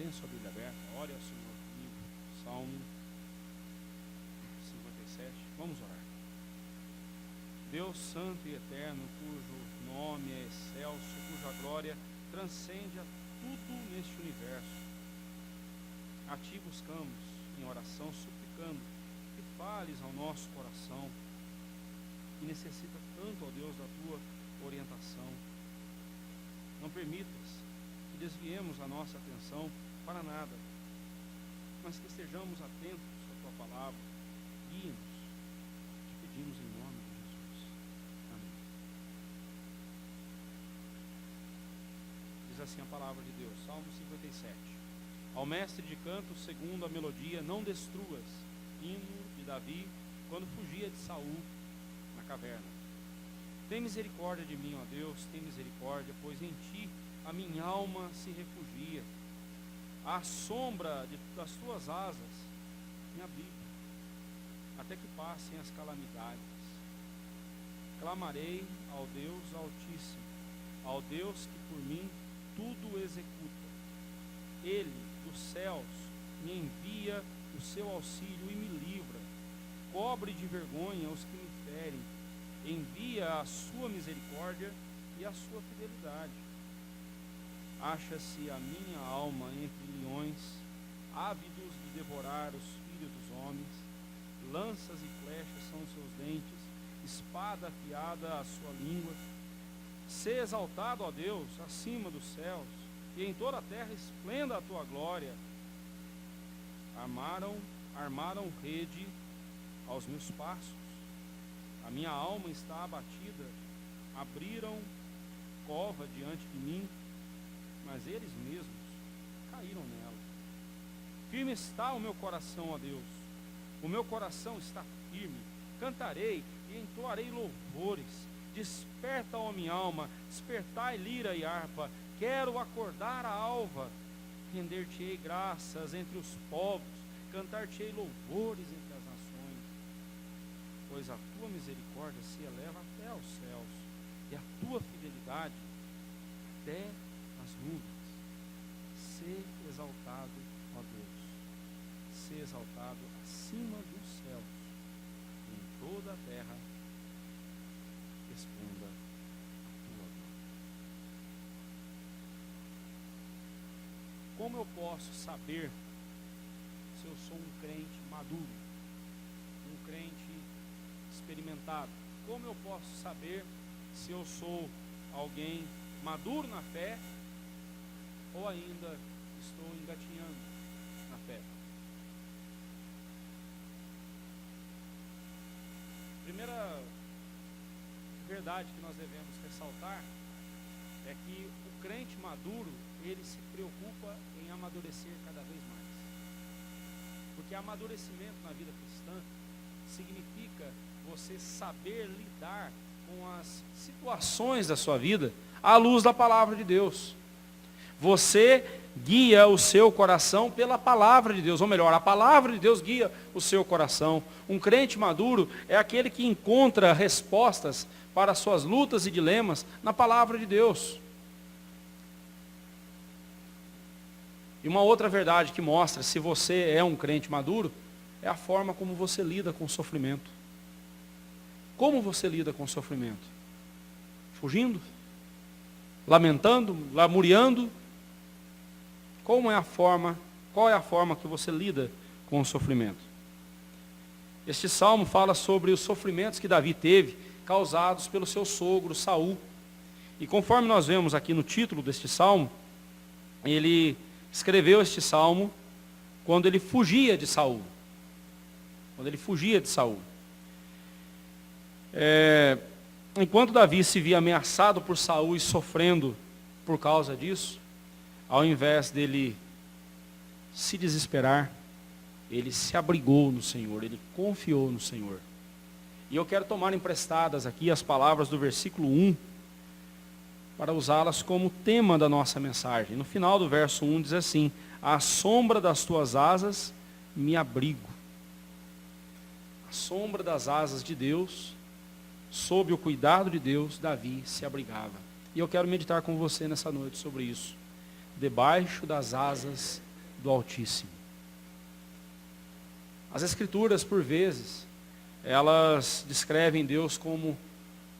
Mantenha sua Bíblia aberta, ore ao Senhor comigo. Salmo 57. Vamos orar. Deus santo e eterno, cujo nome é excelso, cuja glória transcende a tudo neste universo. A Ti buscamos em oração, suplicando que fales ao nosso coração, que necessita tanto, ó Deus, da Tua orientação. Não permitas que desviemos a nossa atenção para nada, mas que estejamos atentos à Tua palavra. Guia-nos, te pedimos em nome de Jesus. Amém. Diz assim a palavra de Deus, Salmo 57. Ao mestre de canto, segundo a melodia, não destruas, hino de Davi, quando fugia de Saul na caverna. Tem misericórdia de mim, ó Deus, tem misericórdia, pois em Ti a minha alma se refugia. À sombra das Tuas asas me abrigo, até que passem as calamidades. Clamarei ao Deus Altíssimo, ao Deus que por mim tudo executa. Ele, dos céus, me envia o seu auxílio e me livra. Cobre de vergonha os que me ferem. Envia a sua misericórdia e a sua fidelidade. Acha-se a minha alma entre leões, ávidos de devorar os filhos dos homens. Lanças e flechas são os seus dentes, espada afiada a sua língua. Sê exaltado, ó Deus, acima dos céus, e em toda a terra esplenda a tua glória. Armaram rede aos meus passos. A minha alma está abatida. Abriram cova diante de mim, mas eles mesmos caíram nela. Firme está o meu coração, ó Deus. O meu coração está firme. Cantarei e entoarei louvores. Desperta, ó minha alma, despertai lira e harpa. Quero acordar a alva. Render-te-ei graças entre os povos. Cantar-te-ei louvores entre as nações. Pois a tua misericórdia se eleva até aos céus, e a tua fidelidade até as nuvens. Sê exaltado, ó Deus. Sê exaltado acima dos céus, e em toda a terra responda a tua glória. Como eu posso saber se eu sou um crente maduro, um crente experimentado? Como eu posso saber se eu sou alguém maduro na fé ou ainda estou engatinhando na fé? Primeira verdade que nós devemos ressaltar é que o crente maduro, ele se preocupa em amadurecer cada vez mais. Porque amadurecimento na vida cristã significa você saber lidar com as situações da sua vida à luz da palavra de Deus. Você guia o seu coração pela palavra de Deus, ou melhor, a palavra de Deus guia o seu coração. Um crente maduro é aquele que encontra respostas para as suas lutas e dilemas na palavra de Deus. E uma outra verdade que mostra se você é um crente maduro é a forma como você lida com o sofrimento. Como você lida com o sofrimento? Fugindo? Lamentando? Lamuriando? Qual é a forma que você lida com o sofrimento? Este salmo fala sobre os sofrimentos que Davi teve, causados pelo seu sogro Saul. E conforme nós vemos aqui no título deste salmo, ele escreveu este salmo quando ele fugia de Saul. Enquanto Davi se via ameaçado por Saul e sofrendo por causa disso, ao invés dele se desesperar, ele se abrigou no Senhor, ele confiou no Senhor. E eu quero tomar emprestadas aqui as palavras do versículo 1, para usá-las como tema da nossa mensagem. No final do verso 1 diz assim: à sombra das tuas asas me abrigo. À sombra das asas de Deus, sob o cuidado de Deus, Davi se abrigava. E eu quero meditar com você nessa noite sobre isso. Debaixo das asas do Altíssimo. As Escrituras, por vezes, elas descrevem Deus como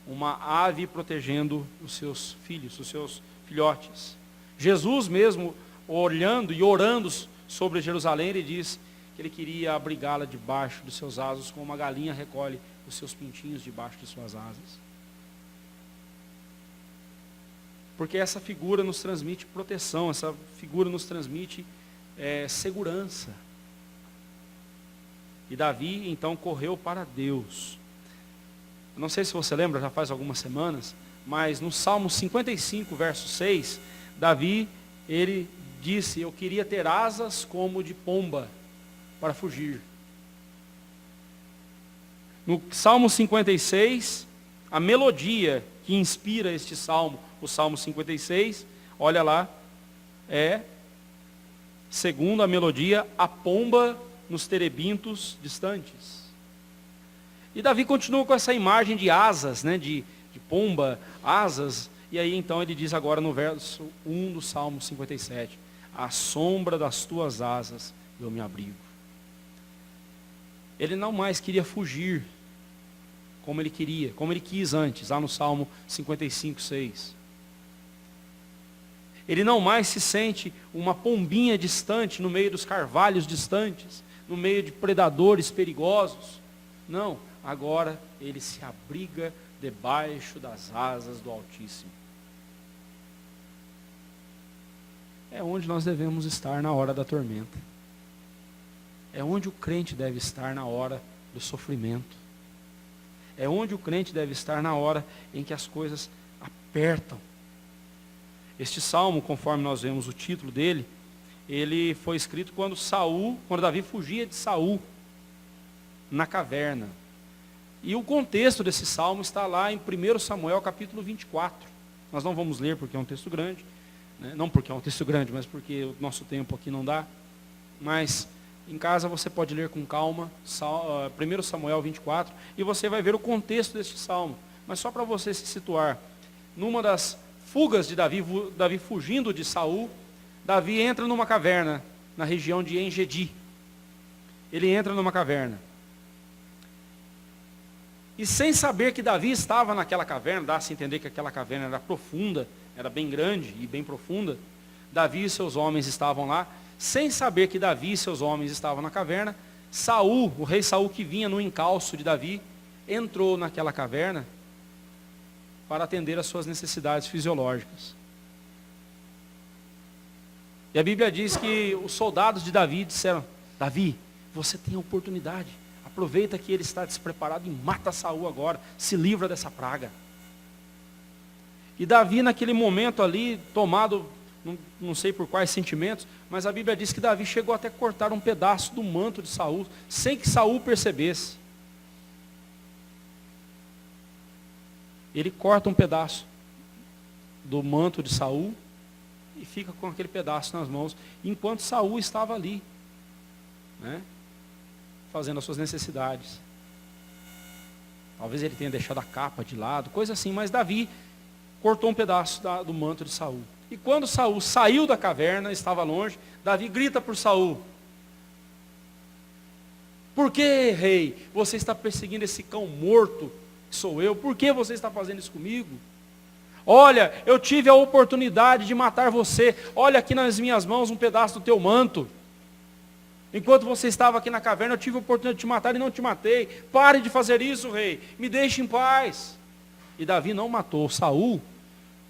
uma ave protegendo os seus filhos, os seus filhotes. Jesus mesmo, olhando e orando sobre Jerusalém, ele diz que ele queria abrigá-la debaixo dos seus asas, como uma galinha recolhe os seus pintinhos debaixo de suas asas. Porque essa figura nos transmite proteção, essa figura nos transmite segurança. E Davi, então, correu para Deus. Eu não sei se você lembra, já faz algumas semanas, mas no Salmo 55, verso 6, Davi, ele disse: eu queria ter asas como de pomba para fugir. No Salmo 56, a melodia que inspira este salmo, o Salmo 56, olha lá, segundo a melodia, a pomba nos terebintos distantes. E Davi continua com essa imagem de asas, né, de pomba, asas, e aí então ele diz agora no verso 1 do Salmo 57, à sombra das tuas asas eu me abrigo. Ele não mais queria fugir como ele quis antes, lá no Salmo 55, 6. Ele não mais se sente uma pombinha distante, no meio dos carvalhos distantes, no meio de predadores perigosos. Não, agora ele se abriga debaixo das asas do Altíssimo. É onde nós devemos estar na hora da tormenta. É onde o crente deve estar na hora do sofrimento. É onde o crente deve estar na hora em que as coisas apertam. Este salmo, conforme nós vemos o título dele, ele foi escrito quando Davi fugia de Saul na caverna. E o contexto desse salmo está lá em 1 Samuel capítulo 24. Nós não vamos ler porque é um texto grande, né? Não porque é um texto grande, mas porque o nosso tempo aqui não dá. Mas em casa você pode ler com calma 1 Samuel 24 e você vai ver o contexto deste salmo. Mas só para você se situar, numa das fugas de Davi fugindo de Saul, Davi entra numa caverna na região de En-Gedi. Ele entra numa caverna. E sem saber que Davi estava naquela caverna, dá-se a entender que aquela caverna era profunda, era bem grande e bem profunda. Davi e seus homens estavam lá. Sem saber que Davi e seus homens estavam na caverna, Saul, o rei Saul que vinha no encalço de Davi, entrou naquela caverna para atender às suas necessidades fisiológicas. E a Bíblia diz que os soldados de Davi disseram: Davi, você tem a oportunidade, aproveita que ele está despreparado e mata Saul agora, se livra dessa praga. E Davi naquele momento ali, tomado, não sei por quais sentimentos, mas a Bíblia diz que Davi chegou até a cortar um pedaço do manto de Saul, sem que Saul percebesse. Ele corta um pedaço do manto de Saul e fica com aquele pedaço nas mãos, enquanto Saul estava ali, né, fazendo as suas necessidades. Talvez ele tenha deixado a capa de lado, coisa assim, mas Davi cortou um pedaço do manto de Saul. E quando Saul saiu da caverna, estava longe, Davi grita por Saul: por que, rei, você está perseguindo esse cão morto que sou eu? Por que você está fazendo isso comigo? Olha, eu tive a oportunidade de matar você. Olha aqui nas minhas mãos um pedaço do teu manto. Enquanto você estava aqui na caverna, eu tive a oportunidade de te matar e não te matei. Pare de fazer isso, rei. Me deixe em paz. E Davi não matou Saul,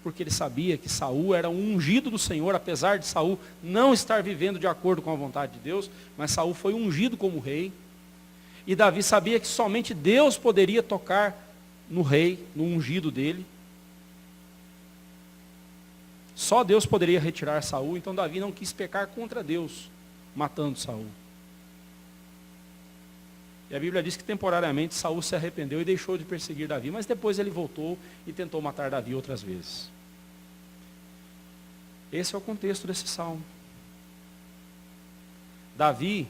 porque ele sabia que Saul era um ungido do Senhor, apesar de Saul não estar vivendo de acordo com a vontade de Deus, mas Saul foi ungido como rei. E Davi sabia que somente Deus poderia tocar no rei, no ungido dele. Só Deus poderia retirar Saul, então Davi não quis pecar contra Deus, matando Saul. E a Bíblia diz que temporariamente Saul se arrependeu e deixou de perseguir Davi, mas depois ele voltou e tentou matar Davi outras vezes. Esse é o contexto desse salmo. Davi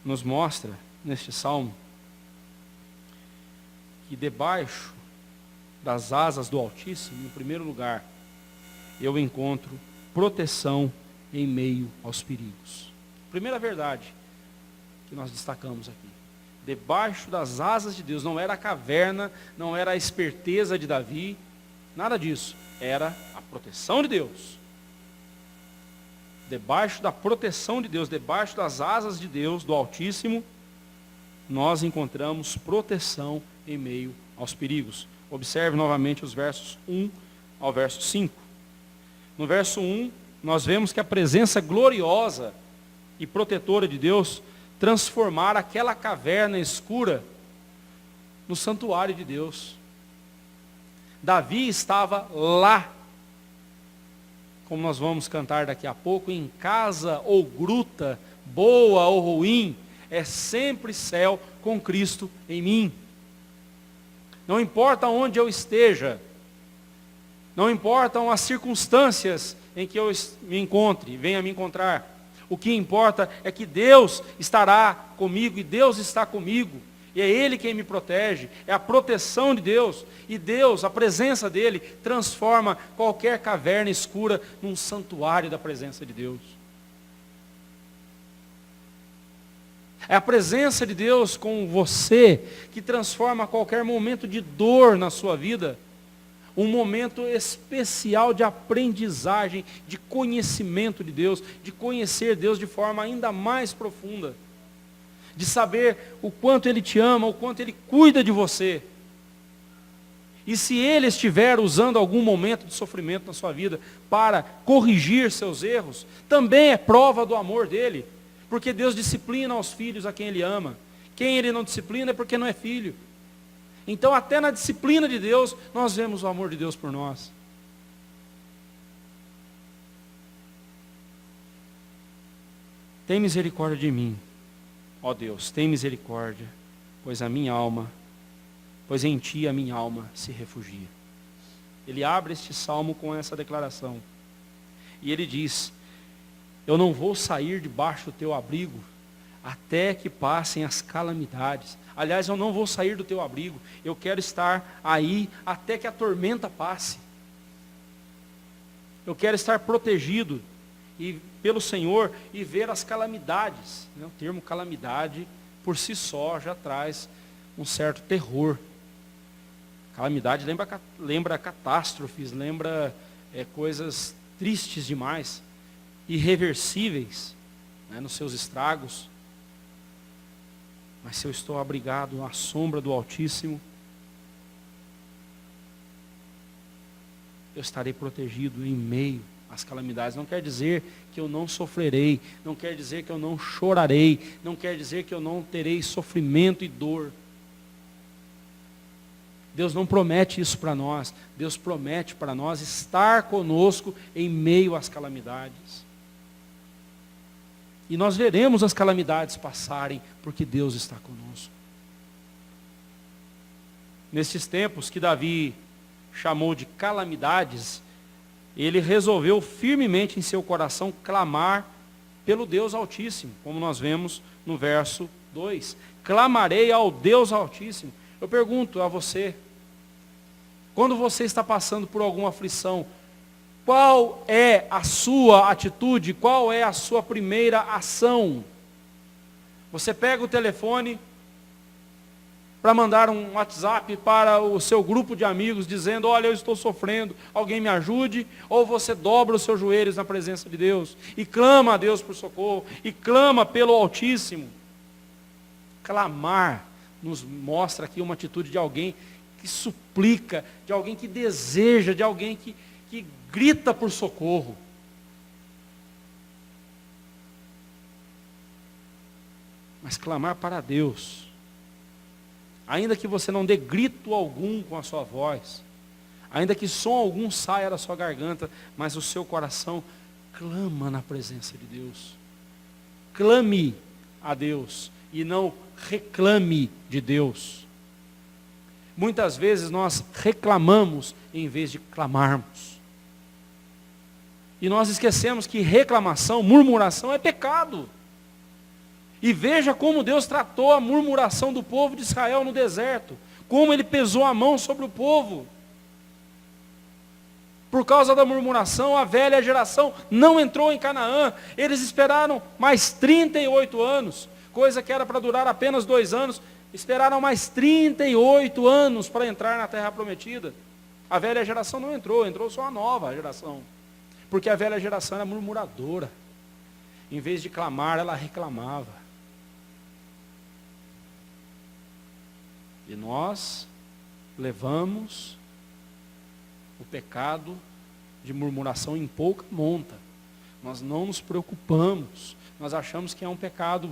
nos mostra neste salmo que debaixo das asas do Altíssimo, em primeiro lugar, eu encontro proteção em meio aos perigos. Primeira verdade que nós destacamos aqui. Debaixo das asas de Deus, não era a caverna, não era a esperteza de Davi, nada disso, era a proteção de Deus. Debaixo da proteção de Deus, debaixo das asas de Deus, do Altíssimo, nós encontramos proteção em meio aos perigos. Observe novamente os versos 1 ao verso 5. No verso 1, nós vemos que a presença gloriosa e protetora de Deus transformar aquela caverna escura no santuário de Deus. Davi estava lá, como nós vamos cantar daqui a pouco, em casa ou gruta, boa ou ruim, é sempre céu com Cristo em mim. Não importa onde eu esteja, não importam as circunstâncias em que eu me encontre, venha me encontrar. O que importa é que Deus estará comigo e Deus está comigo. E é Ele quem me protege, é a proteção de Deus. E Deus, a presença dEle, transforma qualquer caverna escura num santuário da presença de Deus. É a presença de Deus com você que transforma qualquer momento de dor na sua vida um momento especial de aprendizagem, de conhecimento de Deus, de conhecer Deus de forma ainda mais profunda, de saber o quanto Ele te ama, o quanto Ele cuida de você. E se Ele estiver usando algum momento de sofrimento na sua vida para corrigir seus erros, também é prova do amor dEle, porque Deus disciplina aos filhos a quem Ele ama. Quem Ele não disciplina é porque não é filho. Então, até na disciplina de Deus, nós vemos o amor de Deus por nós. Tem misericórdia de mim, ó Deus, tem misericórdia, pois em Ti a minha alma se refugia. Ele abre este salmo com essa declaração. E ele diz: eu não vou sair debaixo do Teu abrigo, até que passem as calamidades. Aliás, eu não vou sair do Teu abrigo, eu quero estar aí até que a tormenta passe. Eu quero estar protegido pelo Senhor e ver as calamidades. O termo calamidade, por si só, já traz um certo terror. Calamidade lembra catástrofes, lembra coisas tristes demais, irreversíveis, nos seus estragos. Mas se eu estou abrigado à sombra do Altíssimo, eu estarei protegido em meio às calamidades. Não quer dizer que eu não sofrerei, não quer dizer que eu não chorarei, não quer dizer que eu não terei sofrimento e dor. Deus não promete isso para nós. Deus promete para nós estar conosco em meio às calamidades. E nós veremos as calamidades passarem, porque Deus está conosco. Nesses tempos que Davi chamou de calamidades, ele resolveu firmemente em seu coração clamar pelo Deus Altíssimo, como nós vemos no verso 2. Clamarei ao Deus Altíssimo. Eu pergunto a você, quando você está passando por alguma aflição, qual é a sua atitude? Qual é a sua primeira ação? Você pega o telefone para mandar um WhatsApp para o seu grupo de amigos, dizendo: olha, eu estou sofrendo, alguém me ajude? Ou você dobra os seus joelhos na presença de Deus e clama a Deus por socorro, e clama pelo Altíssimo? Clamar nos mostra aqui uma atitude de alguém que suplica, de alguém que deseja, de alguém que grita por socorro. Mas clamar para Deus, ainda que você não dê grito algum com a sua voz, ainda que som algum saia da sua garganta, mas o seu coração clama na presença de Deus. Clame a Deus e não reclame de Deus. Muitas vezes nós reclamamos em vez de clamarmos. E nós esquecemos que reclamação, murmuração é pecado. E veja como Deus tratou a murmuração do povo de Israel no deserto. Como Ele pesou a mão sobre o povo. Por causa da murmuração, a velha geração não entrou em Canaã. Eles esperaram mais 38 anos, coisa que era para durar apenas 2 anos. Esperaram mais 38 anos para entrar na terra prometida. A velha geração não entrou, entrou só a nova geração. Porque a velha geração era murmuradora. Em vez de clamar, ela reclamava. E nós levamos o pecado de murmuração em pouca monta. Nós não nos preocupamos. Nós achamos que é um pecado,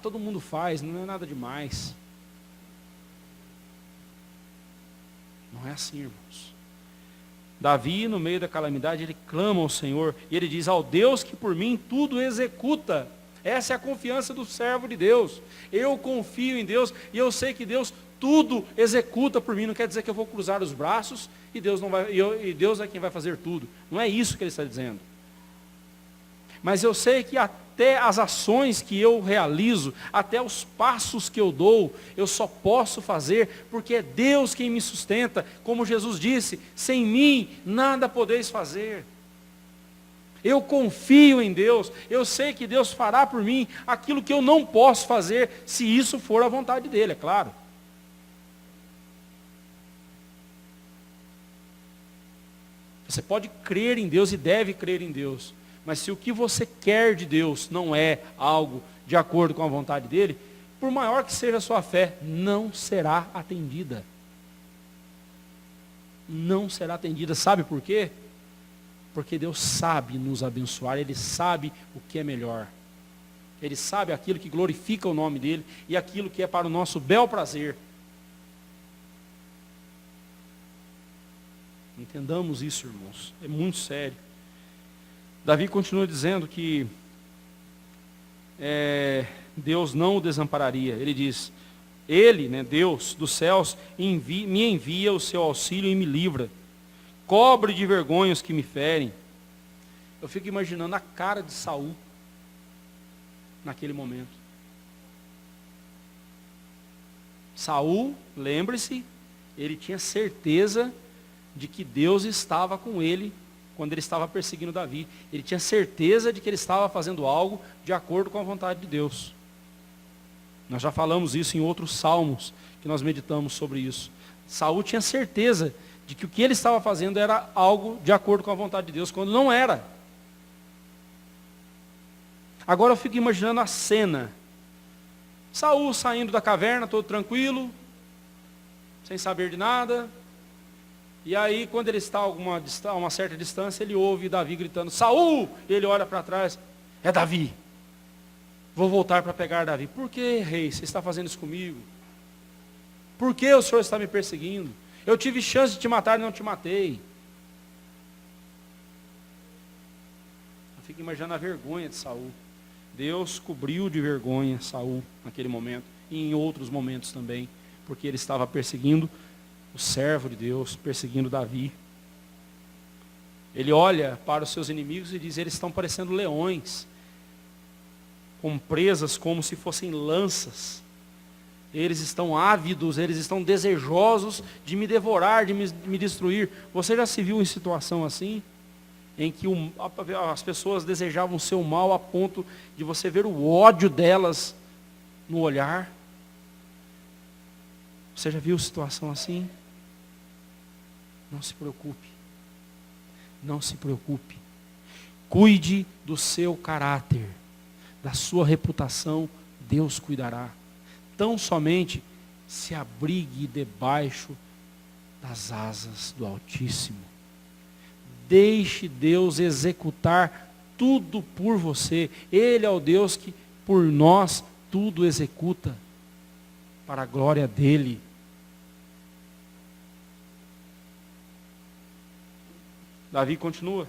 todo mundo faz, não é nada demais. Não é assim, irmãos. Davi, no meio da calamidade, ele clama ao Senhor, e ele diz: ao Deus que por mim tudo executa. Essa é a confiança do servo de Deus. Eu confio em Deus, e eu sei que Deus tudo executa por mim. Não quer dizer que eu vou cruzar os braços, e Deus Deus é quem vai fazer tudo. Não é isso que ele está dizendo. Mas eu sei que até as ações que eu realizo, até os passos que eu dou, eu só posso fazer porque é Deus quem me sustenta. Como Jesus disse: sem mim nada podeis fazer. Eu confio em Deus, eu sei que Deus fará por mim aquilo que eu não posso fazer, se isso for a vontade dele, é claro. Você pode crer em Deus e deve crer em Deus, mas se o que você quer de Deus não é algo de acordo com a vontade dele, por maior que seja a sua fé, não será atendida. Não será atendida, sabe por quê? Porque Deus sabe nos abençoar, Ele sabe o que é melhor. Ele sabe aquilo que glorifica o nome dEle e aquilo que é para o nosso bel prazer. Entendamos isso, irmãos, é muito sério. Davi continua dizendo que Deus não o desampararia. Ele diz: Ele, Deus dos céus, me envia o seu auxílio e me livra. Cobre de vergonha os que me ferem. Eu fico imaginando a cara de Saul naquele momento. Saul, lembre-se, ele tinha certeza de que Deus estava com ele quando ele estava perseguindo Davi. Ele tinha certeza de que ele estava fazendo algo de acordo com a vontade de Deus. Nós já falamos isso em outros salmos, que nós meditamos sobre isso. Saul tinha certeza de que o que ele estava fazendo era algo de acordo com a vontade de Deus, quando não era. Agora eu fico imaginando a cena. Saul saindo da caverna, todo tranquilo, sem saber de nada. E aí, quando ele está a uma certa distância, ele ouve Davi gritando: Saul! E ele olha para trás: é Davi. Vou voltar para pegar Davi. Por que, rei, você está fazendo isso comigo? Por que o senhor está me perseguindo? Eu tive chance de te matar e não te matei. Eu fico imaginando a vergonha de Saul. Deus cobriu de vergonha Saul naquele momento, e em outros momentos também, porque ele estava perseguindo o servo de Deus, perseguindo Davi. Ele olha para os seus inimigos e diz: eles estão parecendo leões, com presas como se fossem lanças. Eles estão ávidos, eles estão desejosos de me devorar, de me destruir. Você já se viu em situação assim? Em que as pessoas desejavam o seu mal a ponto de você ver o ódio delas no olhar? Você já viu situação assim? Não se preocupe. Não se preocupe. Cuide do seu caráter, da sua reputação, Deus cuidará. Tão somente se abrigue debaixo das asas do Altíssimo. Deixe Deus executar tudo por você. Ele é o Deus que por nós tudo executa para a glória dele. Davi continua: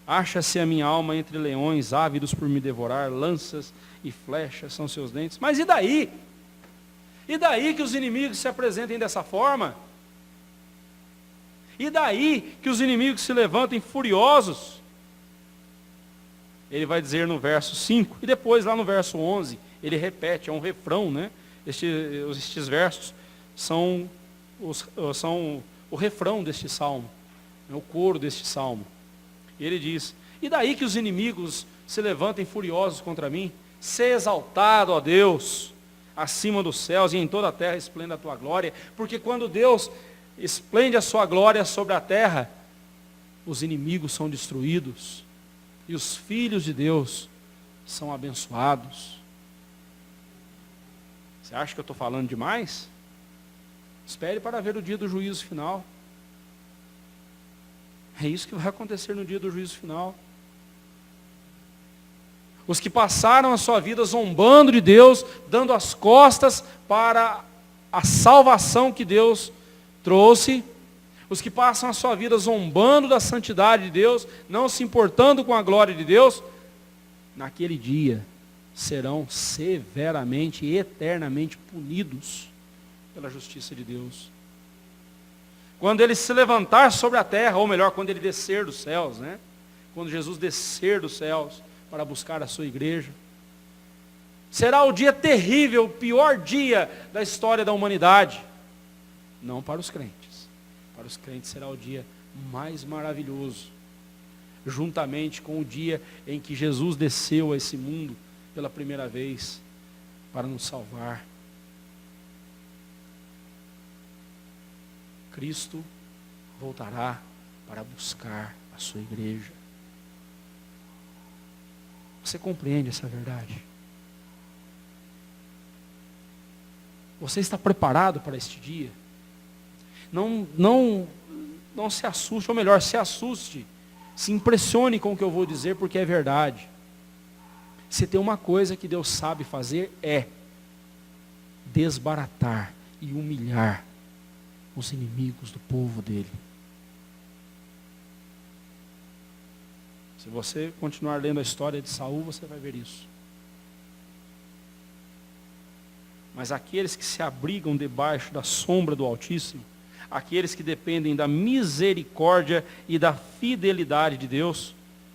acha-se a minha alma entre leões, ávidos por me devorar, lanças e flechas são seus dentes. Mas e daí? E daí que os inimigos se apresentem dessa forma? E daí que os inimigos se levantem furiosos? Ele vai dizer no verso 5, e depois lá no verso 11, ele repete, é um refrão, né? Estes versos são o refrão deste salmo. É o coro deste salmo. E ele diz: e daí que os inimigos se levantem furiosos contra mim? Sê exaltado, ó Deus, acima dos céus, e em toda a terra esplenda a tua glória. Porque quando Deus esplende a sua glória sobre a terra, os inimigos são destruídos, e os filhos de Deus são abençoados. Você acha que eu estou falando demais? Espere para ver o dia do juízo final. É isso que vai acontecer no dia do juízo final. Os que passaram a sua vida zombando de Deus, dando as costas para a salvação que Deus trouxe, os que passam a sua vida zombando da santidade de Deus, não se importando com a glória de Deus, naquele dia serão severamente e eternamente punidos pela justiça de Deus. Quando ele se levantar sobre a terra, ou melhor, quando ele descer dos céus, né? Quando Jesus descer dos céus para buscar a sua igreja, será o dia terrível, o pior dia da história da humanidade. Não para os crentes. Para os crentes será o dia mais maravilhoso, juntamente com o dia em que Jesus desceu a esse mundo pela primeira vez para nos salvar. Cristo voltará para buscar a sua igreja. Você compreende essa verdade? Você está preparado para este dia? Não se assuste, ou melhor, se assuste, se impressione com o que eu vou dizer, porque é verdade. Se tem uma coisa que Deus sabe fazer, é desbaratar e humilhar os inimigos do povo dele. Se você continuar lendo a história de Saul, você vai ver isso. Mas aqueles que se abrigam debaixo da sombra do Altíssimo, aqueles que dependem da misericórdia e da fidelidade de Deus,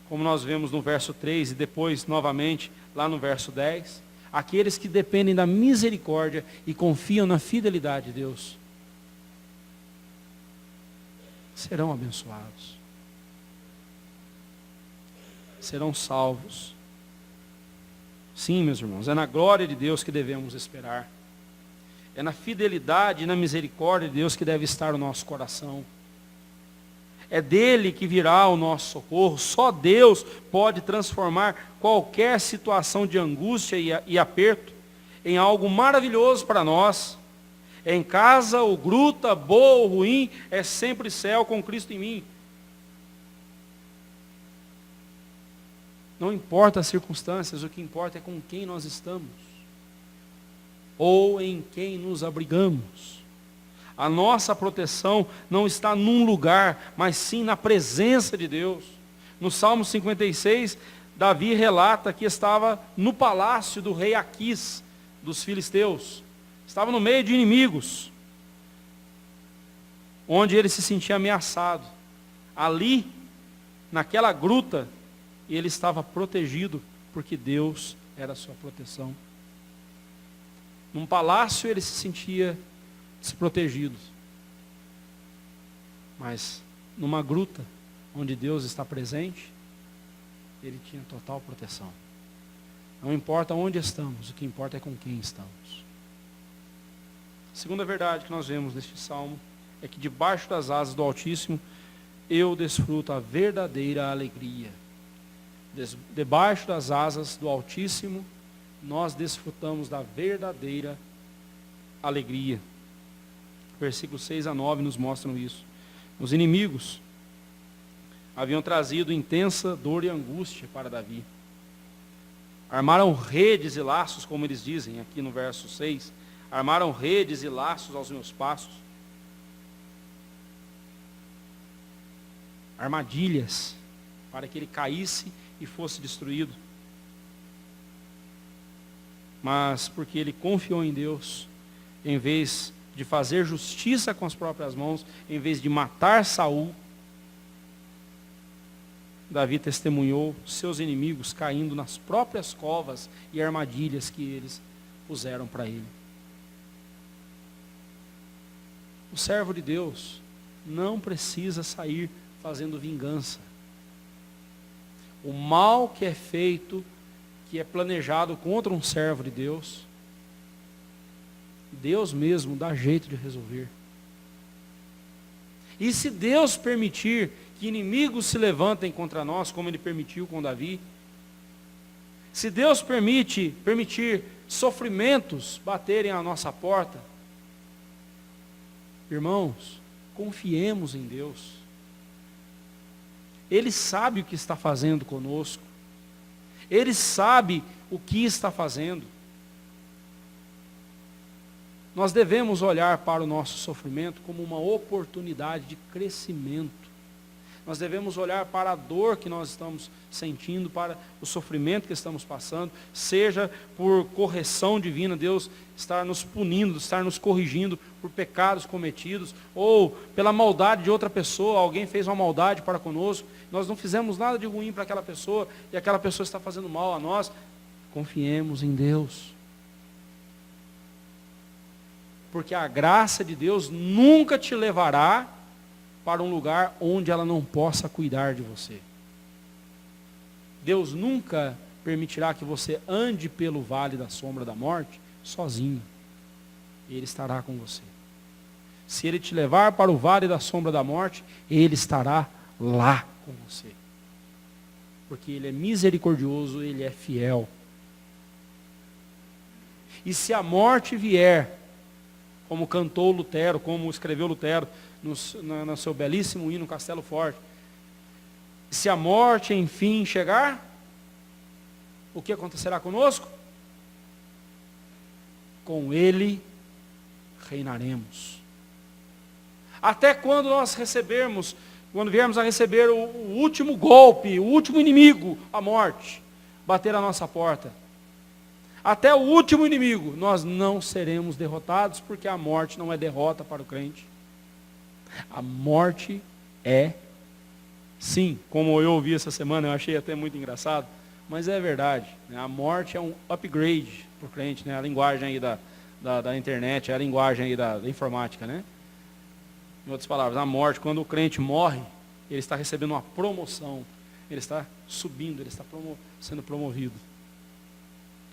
como nós vemos no verso 3 e depois novamente lá no verso 10, aqueles que dependem da misericórdia e confiam na fidelidade de Deus, serão abençoados, serão salvos. Sim, meus irmãos, é na glória de Deus que devemos esperar. É na fidelidade e na misericórdia de Deus que deve estar o nosso coração. É dele que virá o nosso socorro. Só Deus pode transformar qualquer situação de angústia e aperto em algo maravilhoso para nós. Em casa ou gruta, boa ou ruim, é sempre céu com Cristo em mim. Não importa as circunstâncias, o que importa é com quem nós estamos, ou em quem nos abrigamos. A nossa proteção não está num lugar, mas sim na presença de Deus. No Salmo 56, Davi relata que estava no palácio do rei Aquis, dos filisteus. Estava no meio de inimigos, onde ele se sentia ameaçado. Ali, naquela gruta, ele estava protegido, porque Deus era a sua proteção. Num palácio ele se sentia desprotegido, mas numa gruta, onde Deus está presente, ele tinha total proteção. Não importa onde estamos, o que importa é com quem estamos. A segunda verdade que nós vemos neste salmo é que debaixo das asas do Altíssimo eu desfruto a verdadeira alegria. Debaixo das asas do Altíssimo nós desfrutamos da verdadeira alegria. Versículos 6 a 9 nos mostram isso. Os inimigos haviam trazido intensa dor e angústia para Davi. Armaram redes e laços, como eles dizem aqui no verso 6. Armaram redes e laços aos meus passos. Armadilhas para que ele caísse e fosse destruído. Mas porque ele confiou em Deus, em vez de fazer justiça com as próprias mãos, em vez de matar Saul, Davi testemunhou seus inimigos caindo nas próprias covas e armadilhas que eles puseram para ele. O servo de Deus não precisa sair fazendo vingança. O mal que é feito, que é planejado contra um servo de Deus, Deus mesmo dá jeito de resolver. E se Deus permitir que inimigos se levantem contra nós, como Ele permitiu com Davi, se Deus permitir sofrimentos baterem à nossa porta, irmãos, confiemos em Deus. Ele sabe o que está fazendo conosco. Ele sabe o que está fazendo. Nós devemos olhar para o nosso sofrimento como uma oportunidade de crescimento. Nós devemos olhar para a dor que nós estamos sentindo, para o sofrimento que estamos passando, seja por correção divina, Deus estar nos punindo, estar nos corrigindo por pecados cometidos, ou pela maldade de outra pessoa, alguém fez uma maldade para conosco, nós não fizemos nada de ruim para aquela pessoa, e aquela pessoa está fazendo mal a nós. Confiemos em Deus. Porque a graça de Deus nunca te levará para um lugar onde ela não possa cuidar de você. Deus nunca permitirá que você ande pelo vale da sombra da morte sozinho. Ele estará com você. Se Ele te levar para o vale da sombra da morte, Ele estará lá com você. Porque Ele é misericordioso, Ele é fiel. E se a morte vier, como cantou Lutero, como escreveu Lutero no seu belíssimo hino Castelo Forte, se a morte enfim chegar, o que acontecerá conosco? Com Ele reinaremos. Até quando nós recebermos, quando viermos a receber o último golpe, o último inimigo, a morte, bater a nossa porta, até o último inimigo, nós não seremos derrotados, porque a morte não é derrota para o crente. A morte é, sim, como eu ouvi essa semana, eu achei até muito engraçado, mas é verdade, né? A morte é um upgrade para o crente, né? A linguagem aí da internet, a linguagem aí da informática, né? Em outras palavras, a morte, quando o crente morre, ele está recebendo uma promoção, ele está subindo, ele está sendo promovido.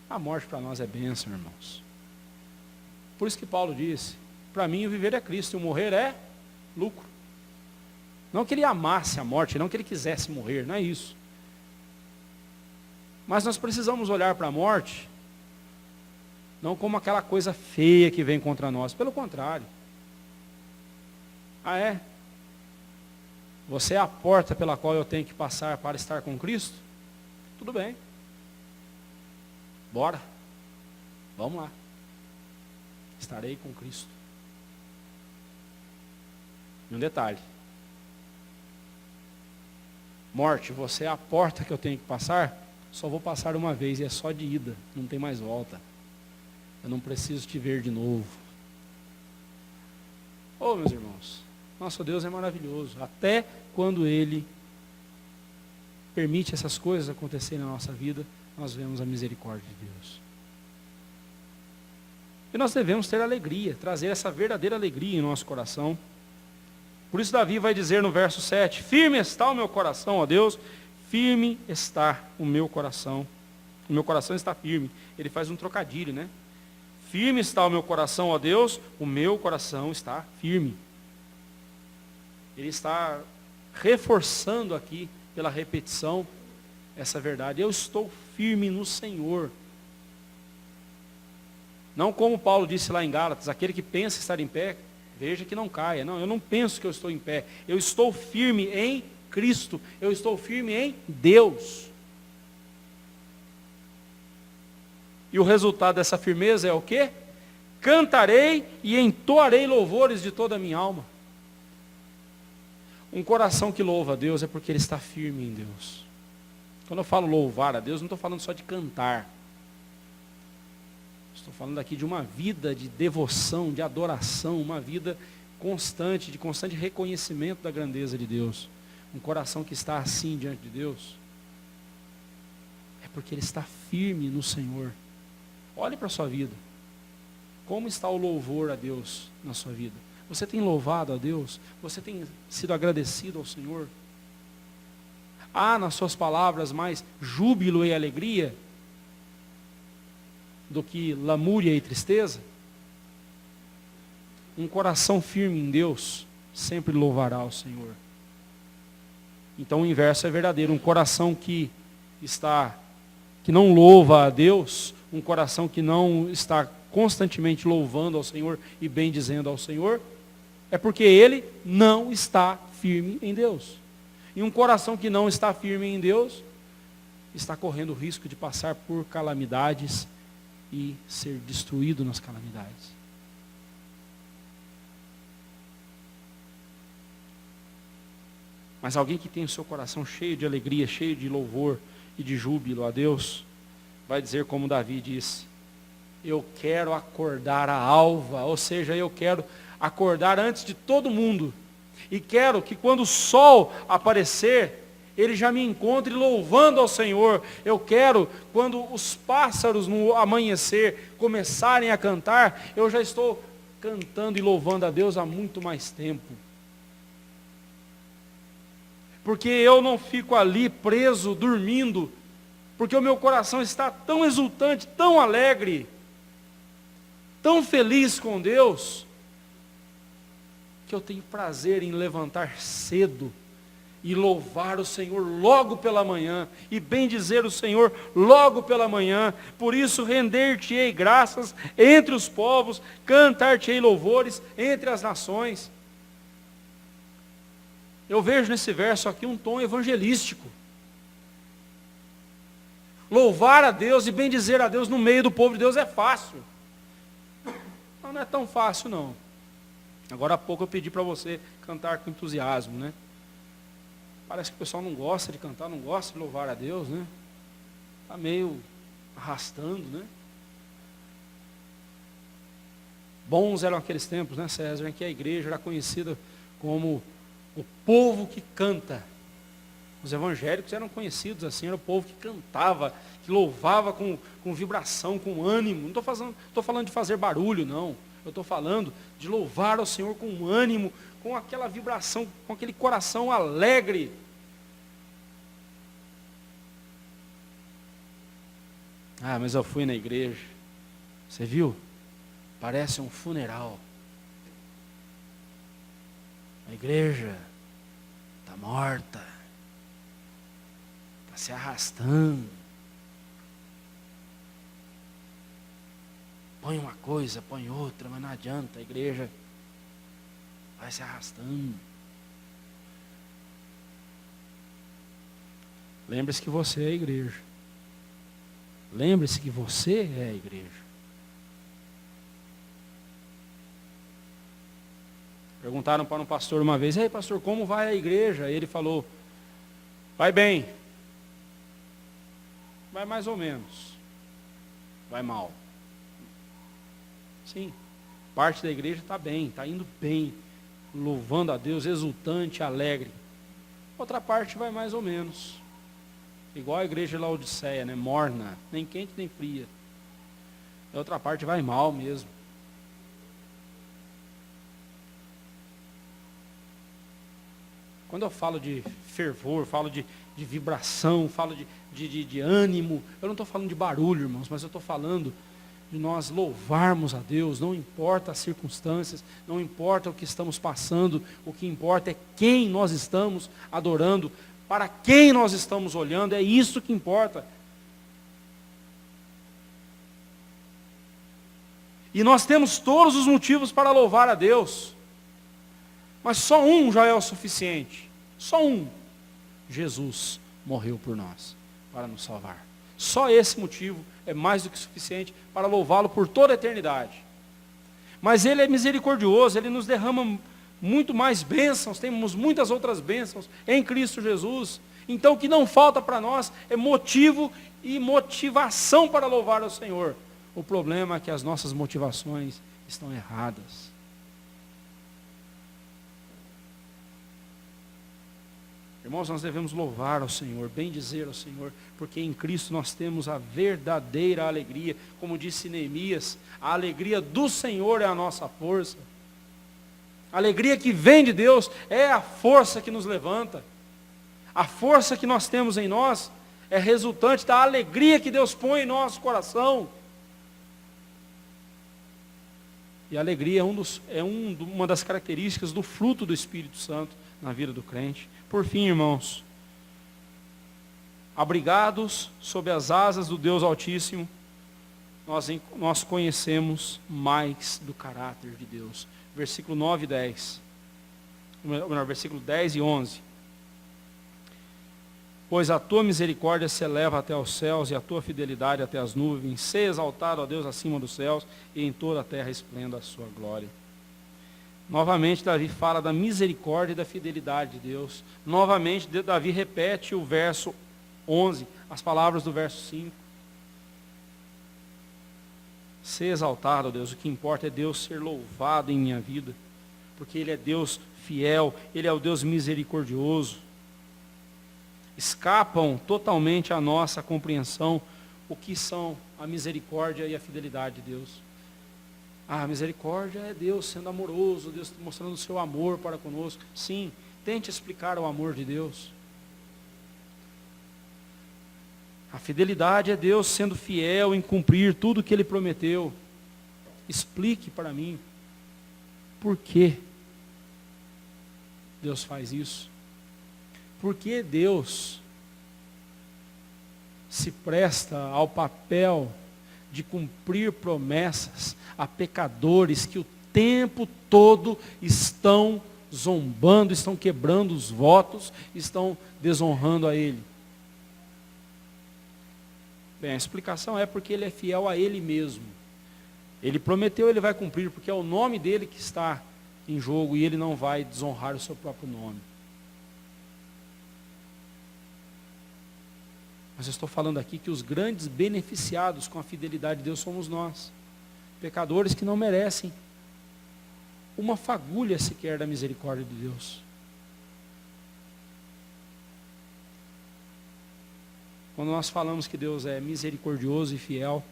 A morte para nós é bênção, irmãos. Por isso que Paulo disse, para mim o viver é Cristo, e o morrer é lucro. Não que ele amasse a morte, não que ele quisesse morrer, não é isso. Mas nós precisamos olhar para a morte, não como aquela coisa feia que vem contra nós, pelo contrário. Ah, é? Você é a porta pela qual eu tenho que passar para estar com Cristo? Tudo bem. Bora. Vamos lá. Estarei com Cristo. E um detalhe. Morte, você é a porta que eu tenho que passar? Só vou passar uma vez e é só de ida. Não tem mais volta. Eu não preciso te ver de novo. Oh, meus irmãos. Nosso Deus é maravilhoso. Até quando Ele permite essas coisas acontecerem na nossa vida, nós vemos a misericórdia de Deus. E nós devemos ter alegria, trazer essa verdadeira alegria em nosso coração. Por isso Davi vai dizer no verso 7, firme está o meu coração, ó Deus, firme está o meu coração. O meu coração está firme. Ele faz um trocadilho, né? Firme está o meu coração, ó Deus, o meu coração está firme. Ele está reforçando aqui, pela repetição, essa verdade. Eu estou firme no Senhor. Não como Paulo disse lá em Gálatas, aquele que pensa estar em pé, veja que não caia. Não, eu não penso que eu estou em pé. Eu estou firme em Cristo. Eu estou firme em Deus. E o resultado dessa firmeza é o quê? Cantarei e entoarei louvores de toda a minha alma. Um coração que louva a Deus é porque ele está firme em Deus. Quando eu falo louvar a Deus, não estou falando só de cantar. Estou falando aqui de uma vida de devoção, de adoração, uma vida constante, de constante reconhecimento da grandeza de Deus. Um coração que está assim diante de Deus, é porque ele está firme no Senhor. Olhe para a sua vida. Como está o louvor a Deus na sua vida? Você tem louvado a Deus? Você tem sido agradecido ao Senhor? Há nas suas palavras mais júbilo e alegria do que lamúria e tristeza? Um coração firme em Deus sempre louvará o Senhor. Então o inverso é verdadeiro. Um coração que não louva a Deus, um coração que não está constantemente louvando ao Senhor e bendizendo ao Senhor, é porque ele não está firme em Deus. E um coração que não está firme em Deus, está correndo o risco de passar por calamidades e ser destruído nas calamidades. Mas alguém que tem o seu coração cheio de alegria, cheio de louvor e de júbilo a Deus, vai dizer como Davi disse: eu quero acordar a alva, ou seja, eu quero acordar antes de todo mundo. E quero que quando o sol aparecer, ele já me encontre louvando ao Senhor. Eu quero, quando os pássaros no amanhecer começarem a cantar, eu já estou cantando e louvando a Deus há muito mais tempo. Porque eu não fico ali preso, dormindo, porque o meu coração está tão exultante, tão alegre, tão feliz com Deus, que eu tenho prazer em levantar cedo e louvar o Senhor logo pela manhã, e bendizer o Senhor logo pela manhã. Por isso render-te-ei graças entre os povos, cantar-te-ei louvores entre as nações. Eu vejo nesse verso aqui um tom evangelístico. Louvar a Deus e bendizer a Deus no meio do povo de Deus é fácil. Não é tão fácil não. Agora há pouco eu pedi para você cantar com entusiasmo, né? Parece que o pessoal não gosta de cantar, não gosta de louvar a Deus, né? Está meio arrastando, né? Bons eram aqueles tempos, né, César, em que a igreja era conhecida como o povo que canta. Os evangélicos eram conhecidos assim, era o povo que cantava, que louvava com vibração, com ânimo. Não estou falando de fazer barulho, não. Eu estou falando de louvar ao Senhor com ânimo, com aquela vibração, com aquele coração alegre. Ah, mas eu fui na igreja. Você viu? Parece um funeral. A igreja está morta. Está se arrastando. Põe uma coisa, põe outra, mas não adianta, a igreja vai se arrastando. Lembre-se que você é a igreja. Lembre-se que você é a igreja. Perguntaram para um pastor uma vez: ei pastor, como vai a igreja? E ele falou: vai bem. Vai mais ou menos. Vai mal. Sim, parte da igreja está bem, está indo bem, louvando a Deus, exultante, alegre. Outra parte vai mais ou menos. Igual a igreja de Laodiceia, né? Morna, nem quente nem fria. A outra parte vai mal mesmo. Quando eu falo de fervor, falo de vibração, falo de ânimo, eu não estou falando de barulho, irmãos, mas eu estou falando de nós louvarmos a Deus, não importa as circunstâncias, não importa o que estamos passando, o que importa é quem nós estamos adorando, para quem nós estamos olhando, é isso que importa. E nós temos todos os motivos para louvar a Deus, mas só um já é o suficiente, só um. Jesus morreu por nós, para nos salvar. Só esse motivo é mais do que suficiente para louvá-lo por toda a eternidade. Mas Ele é misericordioso, Ele nos derrama muito mais bênçãos, temos muitas outras bênçãos em Cristo Jesus. Então o que não falta para nós é motivo e motivação para louvar ao Senhor. O problema é que as nossas motivações estão erradas. Irmãos, nós devemos louvar ao Senhor, bendizer ao Senhor, porque em Cristo nós temos a verdadeira alegria. Como disse Neemias, a alegria do Senhor é a nossa força. A alegria que vem de Deus é a força que nos levanta. A força que nós temos em nós é resultante da alegria que Deus põe em nosso coração. E a alegria é uma das características do fruto do Espírito Santo na vida do crente. Por fim, irmãos, abrigados sob as asas do Deus Altíssimo, nós conhecemos mais do caráter de Deus. Versículo 9 e 10. Versículo 10 e 11. Pois a tua misericórdia se eleva até os céus e a tua fidelidade até as nuvens. Seja exaltado, ó Deus, acima dos céus e em toda a terra esplenda a sua glória. Novamente, Davi fala da misericórdia e da fidelidade de Deus. Novamente, Davi repete o verso 11, as palavras do verso 5. Seja exaltado, ó Deus, o que importa é Deus ser louvado em minha vida, porque Ele é Deus fiel, Ele é o Deus misericordioso. Escapam totalmente à nossa compreensão o que são a misericórdia e a fidelidade de Deus. A misericórdia é Deus sendo amoroso, Deus mostrando o seu amor para conosco. Sim, tente explicar o amor de Deus. A fidelidade é Deus sendo fiel em cumprir tudo o que Ele prometeu. Explique para mim por que Deus faz isso. Por que Deus se presta ao papel de cumprir promessas a pecadores que o tempo todo estão zombando, estão quebrando os votos, estão desonrando a Ele? Bem, a explicação é porque Ele é fiel a Ele mesmo. Ele prometeu, Ele vai cumprir, porque é o nome dEle que está em jogo e Ele não vai desonrar o seu próprio nome. Mas eu estou falando aqui que os grandes beneficiados com a fidelidade de Deus somos nós, pecadores que não merecem uma fagulha sequer da misericórdia de Deus. Quando nós falamos que Deus é misericordioso e fiel,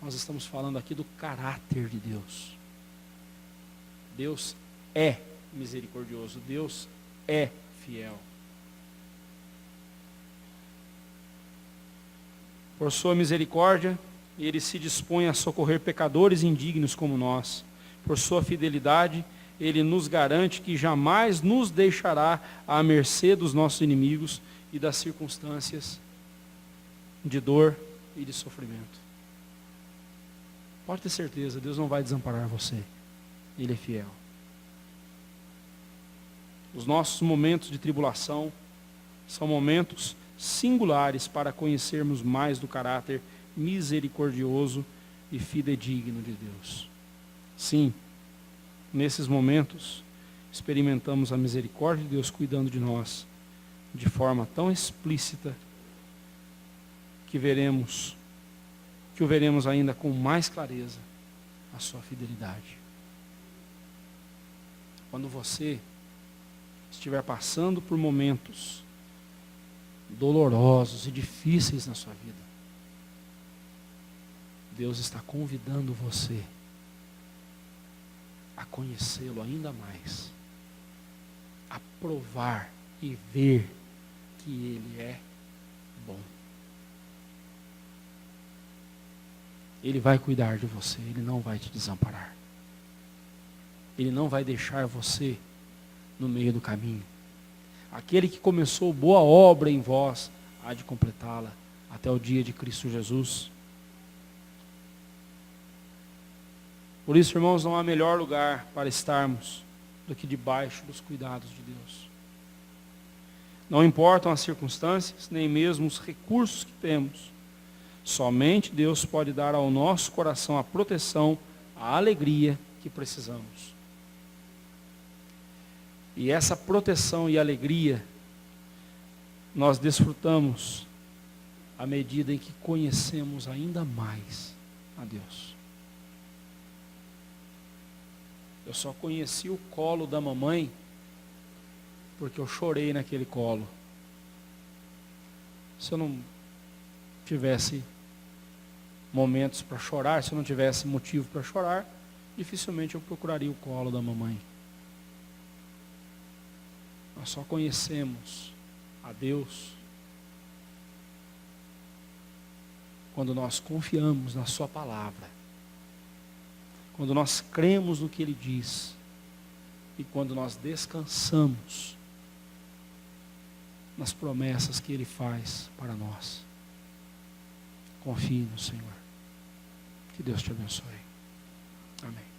nós estamos falando aqui do caráter de Deus. Deus é misericordioso, Deus é fiel. Por sua misericórdia, Ele se dispõe a socorrer pecadores indignos como nós. Por sua fidelidade, Ele nos garante que jamais nos deixará à mercê dos nossos inimigos e das circunstâncias de dor e de sofrimento. Pode ter certeza, Deus não vai desamparar você. Ele é fiel. Os nossos momentos de tribulação são momentos singulares para conhecermos mais do caráter misericordioso e fidedigno de Deus. Sim, nesses momentos, experimentamos a misericórdia de Deus cuidando de nós de forma tão explícita que o veremos ainda com mais clareza, a sua fidelidade. Quando você estiver passando por momentos dolorosos e difíceis na sua vida, Deus está convidando você a conhecê-lo ainda mais, a provar e ver que Ele é bom. Ele vai cuidar de você, Ele não vai te desamparar. Ele não vai deixar você no meio do caminho. Aquele que começou boa obra em vós, há de completá-la até o dia de Cristo Jesus. Por isso, irmãos, não há melhor lugar para estarmos do que debaixo dos cuidados de Deus. Não importam as circunstâncias, nem mesmo os recursos que temos. Somente Deus pode dar ao nosso coração a proteção, a alegria que precisamos. E essa proteção e alegria nós desfrutamos à medida em que conhecemos ainda mais a Deus. Eu só conheci o colo da mamãe porque eu chorei naquele colo. Se eu não tivesse momentos para chorar, se eu não tivesse motivo para chorar, dificilmente eu procuraria o colo da mamãe. Nós só conhecemos a Deus quando nós confiamos na sua palavra, quando nós cremos no que Ele diz e quando nós descansamos nas promessas que Ele faz para nós. Confie no Senhor. Que Deus te abençoe. Amém.